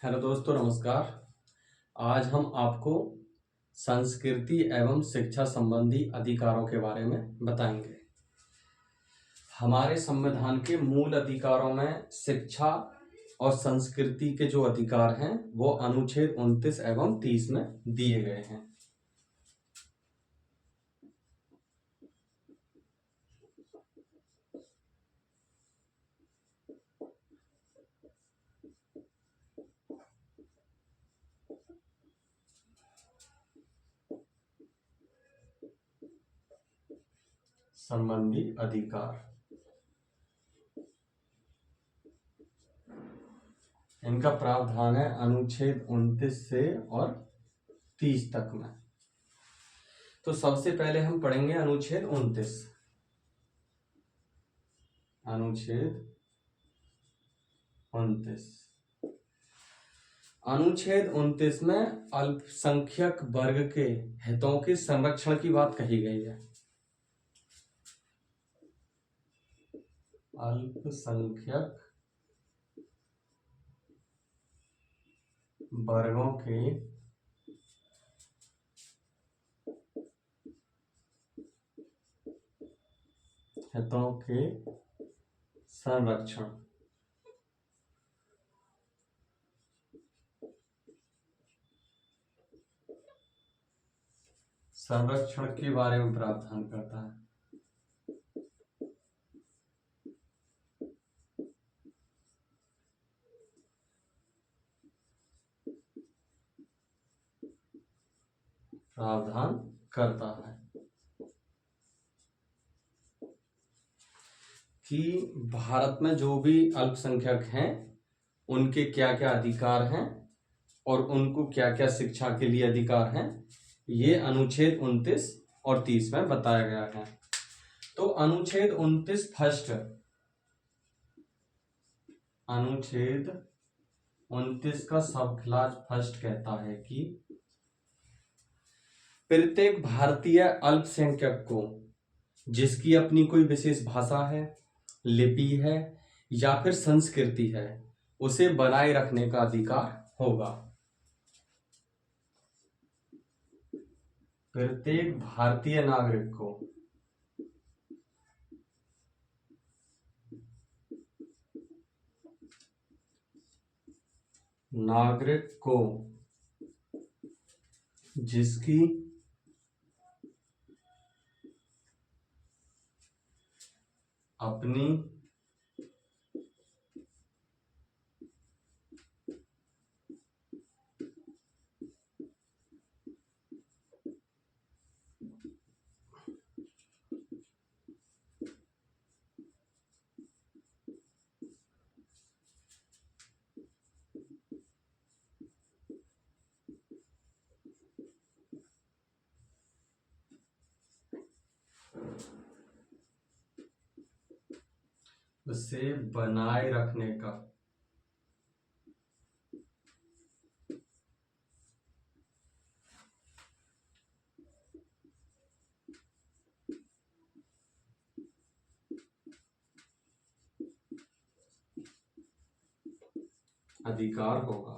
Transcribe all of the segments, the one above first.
Hello दोस्तों, नमस्कार। आज हम आपको संस्कृति एवं शिक्षा संबंधी अधिकारों के बारे में बताएंगे। हमारे संविधान के मूल अधिकारों में शिक्षा और संस्कृति के जो अधिकार हैं वो अनुच्छेद 29 एवं 30 में दिए गए हैं। संबंधी अधिकार, इनका प्रावधान है अनुच्छेद 29 से और 30 तक में। तो सबसे पहले हम पढ़ेंगे अनुच्छेद 29। अनुच्छेद 29 अनुच्छेद 29 में अल्पसंख्यक वर्ग के हितों के संरक्षण की बात कही गई है। अल्पसंख्यक वर्गों के हितों के संरक्षण। संरक्षण के बारे में प्रावधान करता है। प्रावधान करता है कि भारत में जो भी अल्पसंख्यक हैं उनके क्या क्या अधिकार हैं और उनको क्या क्या शिक्षा के लिए अधिकार हैं, ये अनुच्छेद 29 और 30 में बताया गया है। तो अनुच्छेद 29 फर्स्ट, अनुच्छेद 29 का सब क्लास फर्स्ट कहता है कि प्रत्येक भारतीय अल्पसंख्यक को जिसकी अपनी कोई विशेष भाषा है, लिपि है या फिर संस्कृति है, उसे बनाए रखने का अधिकार होगा। प्रत्येक भारतीय नागरिक को जिसकी अपनी उसे बनाए रखने का अधिकार होगा।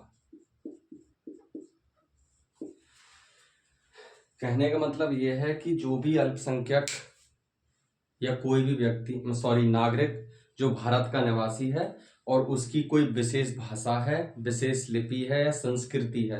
कहने का मतलब यह है कि जो भी अल्पसंख्यक या कोई भी व्यक्ति नागरिक जो भारत का निवासी है और उसकी कोई विशेष भाषा है, विशेष लिपि है या संस्कृति है,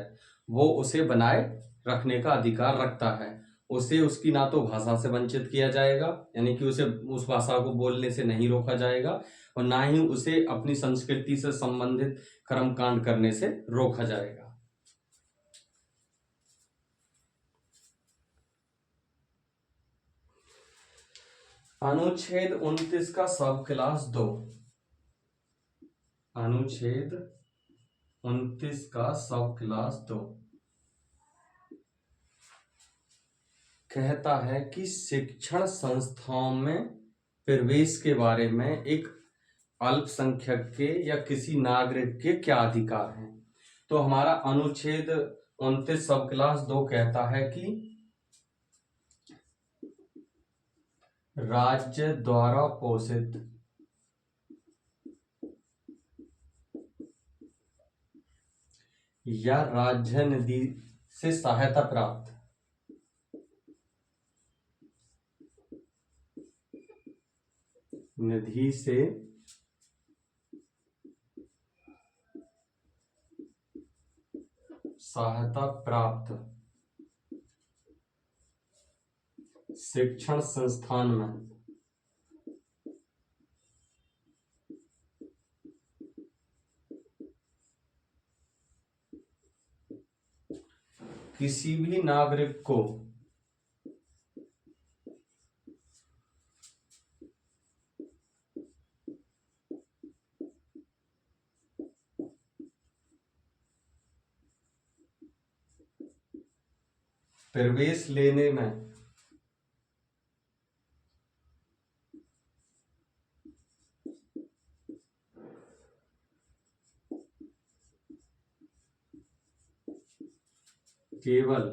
वो उसे बनाए रखने का अधिकार रखता है। उसे उसकी ना तो भाषा से वंचित किया जाएगा, यानी कि उसे उस भाषा को बोलने से नहीं रोका जाएगा, और ना ही उसे अपनी संस्कृति से संबंधित कर्मकांड करने से रोका जाएगा। अनुच्छेद 29 का सब क्लास 2, अनुच्छेद 29 का सब क्लास 2 कहता है कि शिक्षण संस्थाओं में प्रवेश के बारे में एक अल्पसंख्यक के या किसी नागरिक के क्या अधिकार हैं। तो हमारा अनुच्छेद 29 सब क्लास 2 कहता है कि राज्य द्वारा पोषित या राज्य निधि से सहायता प्राप्त निधि से सहायता प्राप्त शिक्षण संस्थान में किसी भी नागरिक को प्रवेश लेने में केवल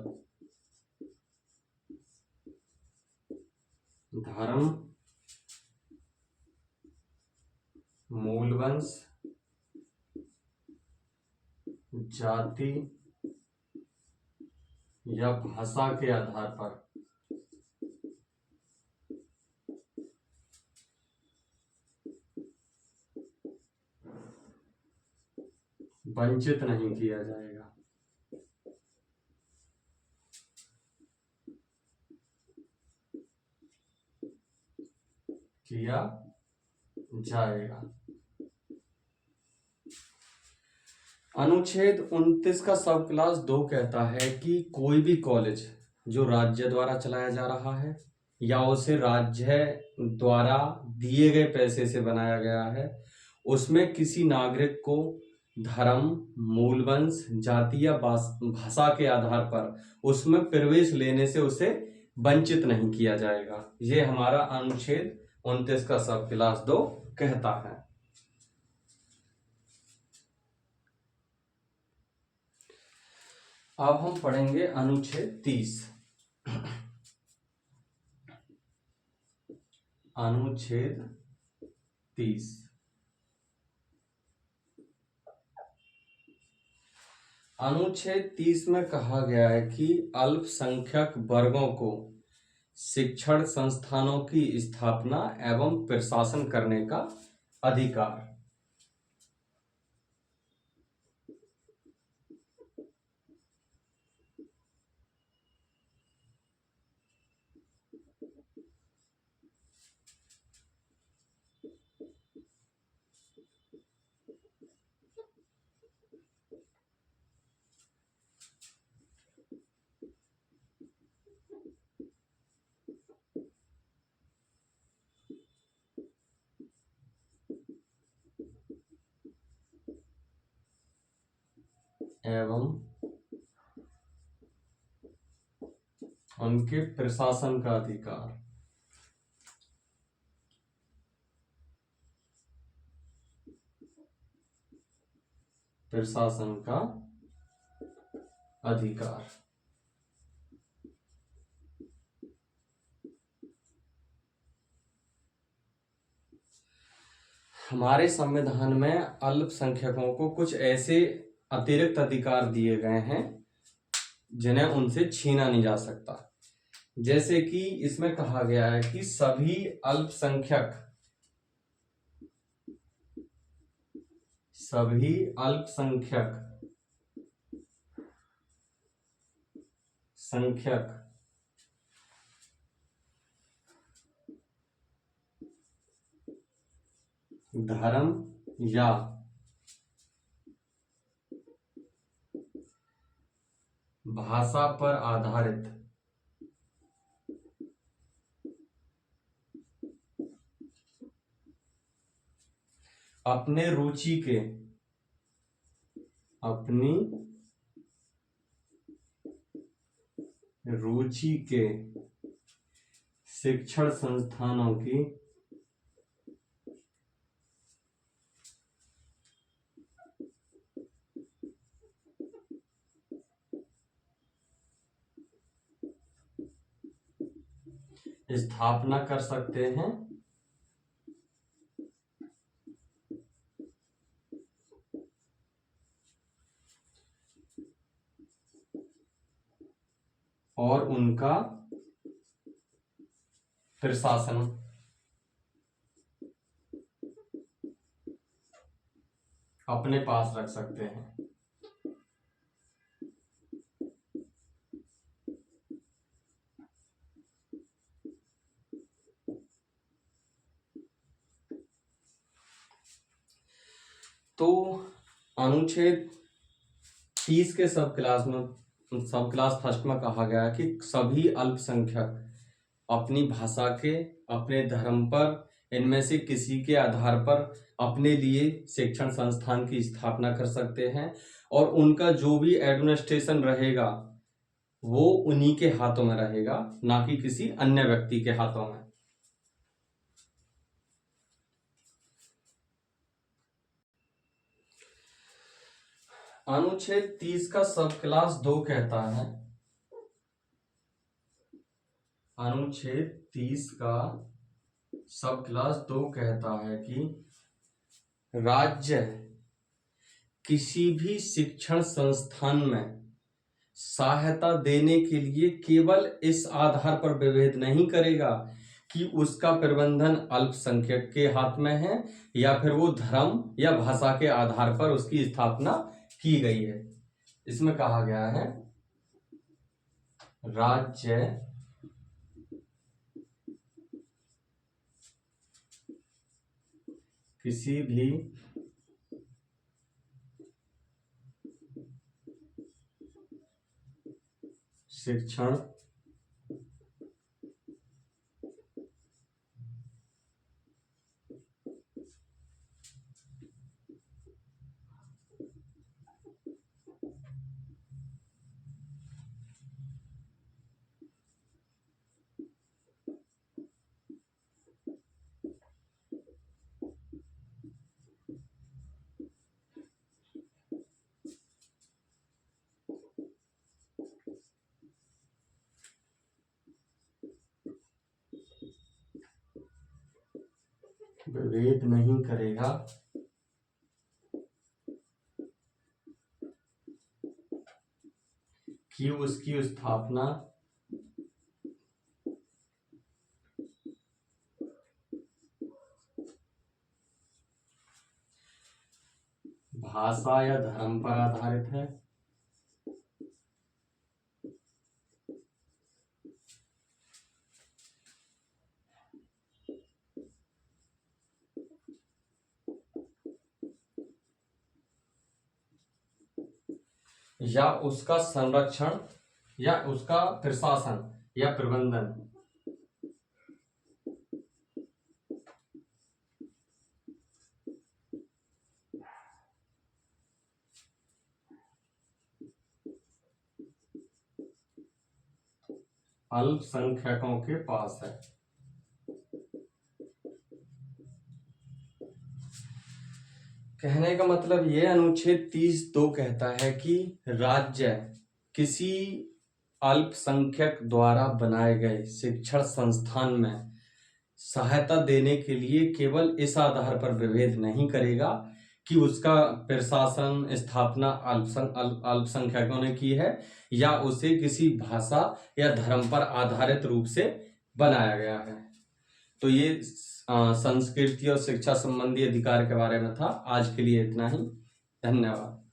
धर्म, मूलवंश, जाति या भाषा के आधार पर वंचित नहीं किया जाएगा। किया जाएगा। अनुच्छेद 29 का सब क्लास 2 कहता है कि कोई भी कॉलेज जो राज्य द्वारा चलाया जा रहा है या उसे राज्य द्वारा दिए गए पैसे से बनाया गया है, उसमें किसी नागरिक को धर्म, मूलवंश, जाति या भाषा के आधार पर उसमें प्रवेश लेने से उसे वंचित नहीं किया जाएगा। ये हमारा अनुच्छेद 29 का सब क्लास 2 कहता है। अब हम पढ़ेंगे अनुच्छेद 30। अनुच्छेद 30 अनुच्छेद 30 में कहा गया है कि अल्पसंख्यक वर्गों को शिक्षण संस्थानों की स्थापना एवं प्रशासन करने का अधिकार। एवं उनके प्रशासन का अधिकार। प्रशासन का अधिकार। हमारे संविधान में अल्पसंख्यकों को कुछ ऐसे अतिरिक्त अधिकार दिए गए हैं जिन्हें उनसे छीना नहीं जा सकता। जैसे कि इसमें कहा गया है कि सभी अल्पसंख्यक धर्म या भाषा पर आधारित अपनी रुचि के शिक्षण संस्थानों की स्थापना कर सकते हैं और उनका प्रशासन अपने पास रख सकते हैं। तो अनुच्छेद 30 के सब क्लास फर्स्ट में कहा गया कि सभी अल्पसंख्यक अपनी भाषा के, अपने धर्म पर, इनमें से किसी के आधार पर अपने लिए शिक्षण संस्थान की स्थापना कर सकते हैं और उनका जो भी एडमिनिस्ट्रेशन रहेगा वो उन्हीं के हाथों में रहेगा, ना कि किसी अन्य व्यक्ति के हाथों में। अनुच्छेद 30 का सब क्लास 2 कहता है, अनुच्छेद 30 का सब क्लास 2 कहता है कि राज्य किसी भी शिक्षण संस्थान में सहायता देने के लिए केवल इस आधार पर विभेद नहीं करेगा कि उसका प्रबंधन अल्पसंख्यक के हाथ में है या फिर वो धर्म या भाषा के आधार पर उसकी स्थापना की गई है। इसमें कहा गया है राज्य किसी भी शिक्षण विभेद नहीं करेगा कि उसकी स्थापना भाषा या धर्म पर आधारित है या उसका संरक्षण या उसका प्रशासन या प्रबंधन अल्पसंख्यकों के पास है। कहने का मतलब ये अनुच्छेद 30(2) कहता है कि राज्य किसी अल्पसंख्यक द्वारा बनाए गए शिक्षण संस्थान में सहायता देने के लिए केवल इस आधार पर विभेद नहीं करेगा कि उसका प्रशासन स्थापना अल्पसंख्यकों ने की है या उसे किसी भाषा या धर्म पर आधारित रूप से बनाया गया है। तो ये संस्कृति और शिक्षा संबंधी अधिकार के बारे में था। आज के लिए इतना ही। धन्यवाद।